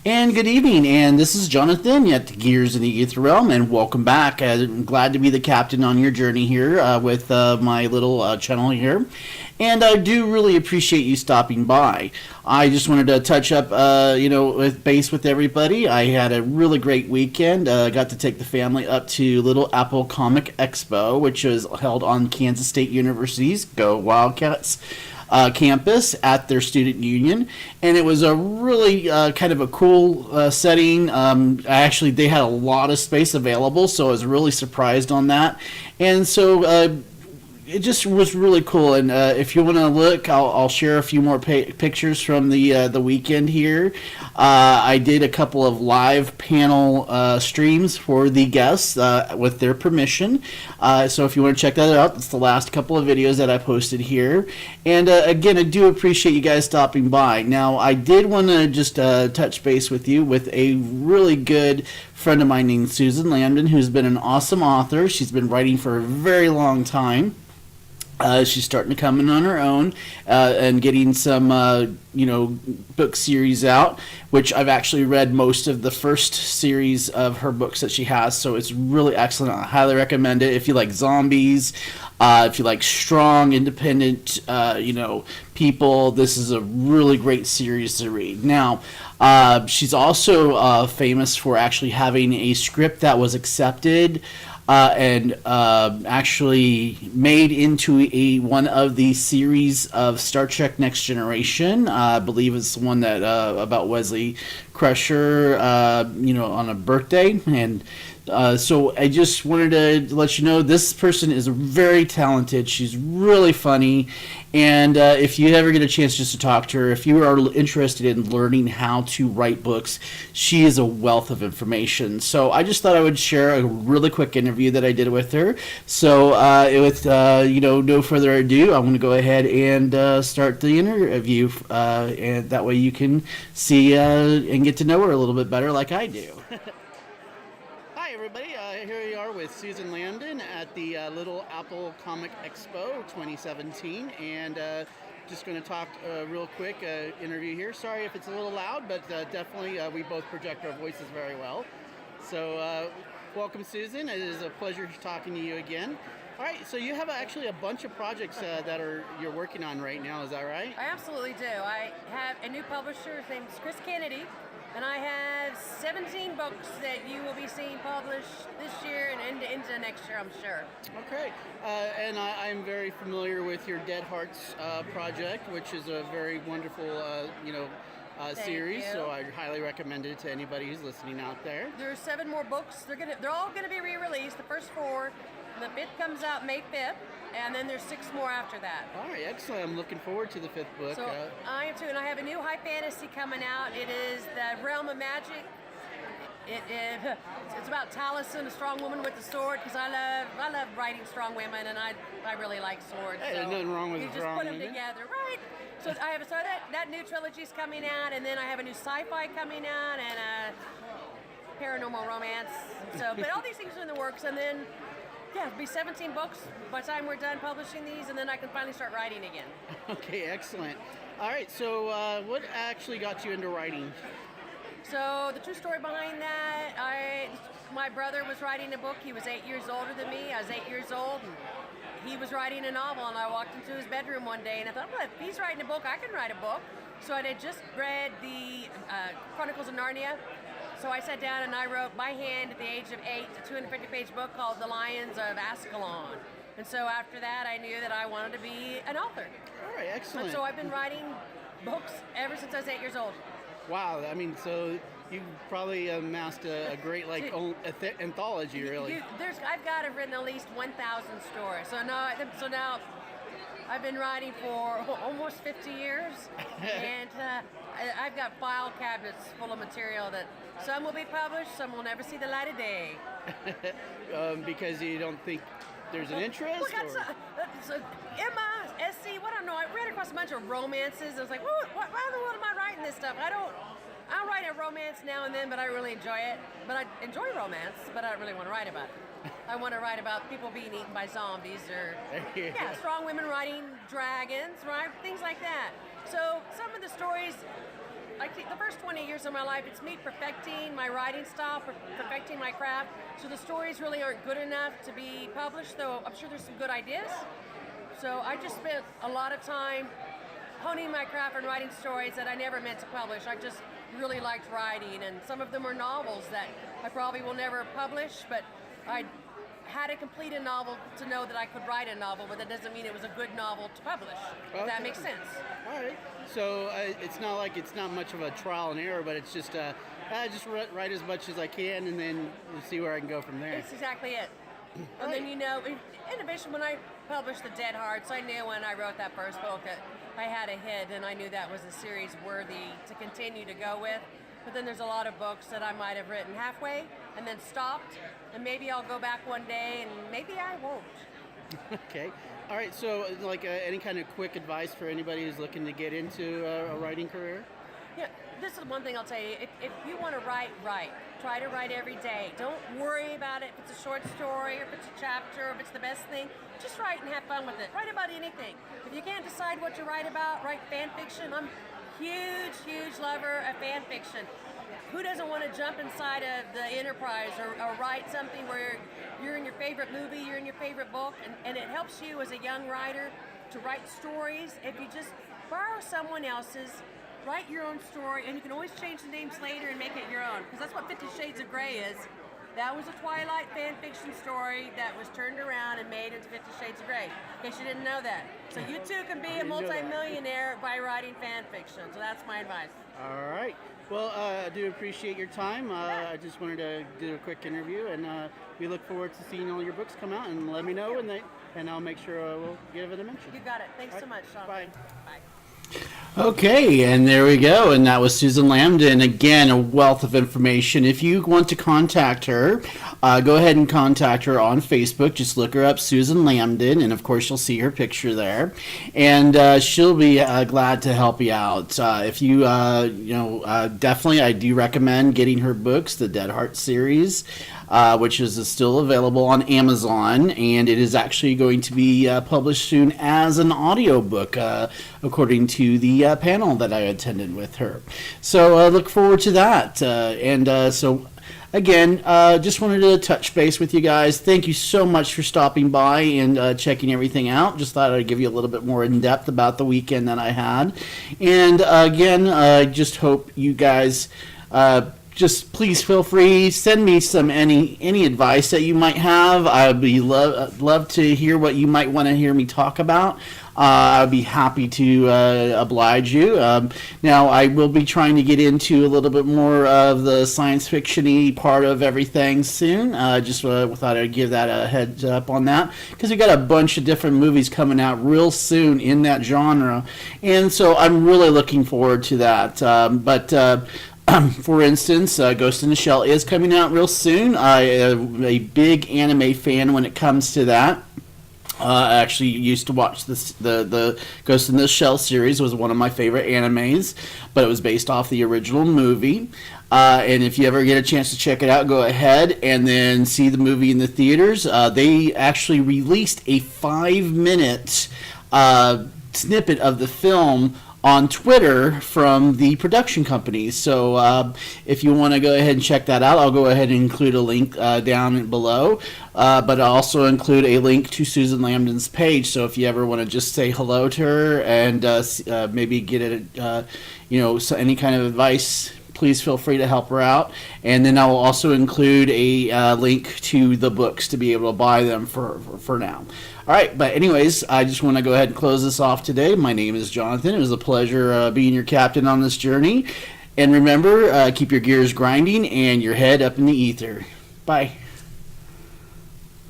And good evening, and this is Jonathan at Gears in the Ether Realm, and welcome back. I'm glad to be the captain on your journey here with my little channel here, and I do really appreciate you stopping by. I just wanted to touch up, with base with everybody. I had a really great weekend. Got to take the family up to Little Apple Comic Expo, which was held on Kansas State University's Go Wildcats campus at their student union, and it was a really kind of a cool setting. Actually, they had a lot of space available, so I was really surprised on that, and so it just was really cool. And if you want to look, I'll share a few more pictures from the weekend here. I did a couple of live panel streams for the guests with their permission. So if you want to check that out, it's the last couple of videos that I posted here. And again, I do appreciate you guys stopping by. Now, I did want to just touch base with you with a really good friend of mine named Susan Lambdin, who's been an awesome author. She's been writing for a very long time. She's starting to come in on her own and getting some, book series out, which I've actually read most of the first series of her books that she has, so it's really excellent. I highly recommend it if you like zombies, if you like strong, independent, people. This is a really great series to read. Now, she's also famous for actually having a script that was accepted and actually made into one of the series of Star Trek Next Generation. I believe it's the one that about Wesley Crusher, on a birthday. And so I just wanted to let you know this person is very talented. She's really funny. And if you ever get a chance just to talk to her, if you are interested in learning how to write books, she is a wealth of information. So I just thought I would share a really quick interview that I did with her. So with no further ado, I'm going to go ahead and start the interview, and that way you can see and get to know her a little bit better, like I do. Hi, everybody. Here we are with Susan Lambdin at the Little Apple Comic Expo 2017, and just going to talk real quick interview here. Sorry if it's a little loud, but definitely we both project our voices very well. So welcome, Susan. It is a pleasure talking to you again. All right, so you have actually a bunch of projects that you're working on right now, is that right? I absolutely do. I have a new publisher. His name is Chris Kennedy. And I have 17 books that you will be seeing published this year and into next year, I'm sure. Okay. And I'm very familiar with your Dead Hearts project, which is a very wonderful, series. You. So I highly recommend it to anybody who's listening out there. There are 7 more books. They're all gonna be re-released. The first 4. The 5th comes out May 5th, and then there's 6 more after that. All right, excellent. I'm looking forward to the 5th book. So I am too, and I have a new high fantasy coming out. It is the Realm of Magic. It's about Taliesin, a strong woman with a sword, because I love writing strong women, and I really like swords. Hey, so there's nothing wrong with you just strong put them women. together, right? So that new trilogy is coming out, and then I have a new sci-fi coming out, and a paranormal romance. So, but all these things are in the works, and then. Yeah, it'll be 17 books by the time we're done publishing these, and then I can finally start writing again. Okay, excellent. All right, so what actually got you into writing? So the true story behind that, my brother was writing a book. He was 8 years older than me. I was 8 years old, and he was writing a novel, and I walked into his bedroom one day, and I thought, well, if he's writing a book, I can write a book. So I had just read the Chronicles of Narnia. So I sat down and I wrote by hand at the age of 8 a 250-page book called The Lions of Ascalon. And so after that, I knew that I wanted to be an author. All right, excellent. And so I've been writing books ever since I was 8 years old. Wow, I mean, so you probably amassed a great anthology, really. I've got to written at least 1,000 stories. So now I've been writing for almost 50 years, and I've got file cabinets full of material that some will be published, some will never see the light of day. Because you don't think there's an interest? So Emma, SC, what I don't know, I ran across a bunch of romances. I was like, why in the world am I writing this stuff? I'll write a romance now and then, but I really enjoy it. But I enjoy romance, but I don't really want to write about it. I want to write about people being eaten by zombies or strong women riding dragons, right? Things like that. So some of the stories the first 20 years of my life, it's me perfecting my writing style, perfecting my craft. So the stories really aren't good enough to be published, though I'm sure there's some good ideas. So I just spent a lot of time honing my craft and writing stories that I never meant to publish. I just really liked writing, and some of them are novels that I probably will never publish, but I had to complete a novel to know that I could write a novel, but that doesn't mean it was a good novel to publish, if that makes sense. All right. So it's not like it's not much of a trial and error, but it's just I just write as much as I can, and then see where I can go from there. That's exactly it. And then, in addition, when I published The Dead Hearts, I knew when I wrote that first book that I had a hit, and I knew that was a series worthy to continue to go with. But then there's a lot of books that I might have written halfway and then stopped, and maybe I'll go back one day, and maybe I won't. Okay. All right. So, any kind of quick advice for anybody who's looking to get into a writing career? Yeah, this is one thing I'll tell you. If you want to write, try to write every day. Don't worry about it if it's a short story, or if it's a chapter, or if it's the best thing. Just write and have fun with it. Write about anything. If you can't decide what to write about, write fan fiction. I'm a huge lover of fan fiction. Who doesn't want to jump inside of the Enterprise or write something where you're in your favorite movie, you're in your favorite book, and it helps you as a young writer to write stories. If you just borrow someone else's, write your own story, and you can always change the names later and make it your own, because that's what 50 Shades of Grey is. That was a Twilight fan fiction story that was turned around and made into 50 Shades of Grey, in case you didn't know that. So you too can be a multi-millionaire by writing fan fiction. So that's my advice. All right. Well, I do appreciate your time. I just wanted to do a quick interview, and we look forward to seeing all your books come out. And let me know, and I'll make sure we'll give it a mention. You got it. Thanks so much, Sean. Bye. Bye. Okay, and there we go. And that was Susan Lambdin. Again, a wealth of information. If you want to contact her, go ahead and contact her on Facebook. Just look her up, Susan Lambdin, and of course you'll see her picture there. And she'll be glad to help you out. If you, definitely, I do recommend getting her books, the Dead Heart series, which is still available on Amazon, and it is actually going to be published soon as an audiobook, according to the panel that I attended with her. So I look forward to that. So again, just wanted to touch base with you guys. Thank you so much for stopping by and checking everything out. Just thought I'd give you a little bit more in depth about the weekend that I had. And again, I just hope you guys just please feel free, send me any advice that you might have. I'd be love to hear what you might want to hear me talk about. I'd be happy to oblige you. Now, I will be trying to get into a little bit more of the science fiction-y part of everything soon. Just thought I'd give that a heads up on that, because we got a bunch of different movies coming out real soon in that genre, and so I'm really looking forward to that. For instance, Ghost in the Shell is coming out real soon. I am a big anime fan when it comes to that. I actually used to watch the Ghost in the Shell series. It was one of my favorite animes, but it was based off the original movie. And if you ever get a chance to check it out, go ahead and then see the movie in the theaters. They actually released a 5-minute snippet of the film on Twitter from the production company. So if you want to go ahead and check that out, I'll go ahead and include a link down below. But I'll also include a link to Susan Lambdin's page. So if you ever want to just say hello to her and maybe get any kind of advice, please feel free to help her out. And then I will also include a link to the books to be able to buy them for now. All right, but anyways, I just want to go ahead and close this off today. My name is Jonathan. It was a pleasure being your captain on this journey. And remember, keep your gears grinding and your head up in the ether. Bye.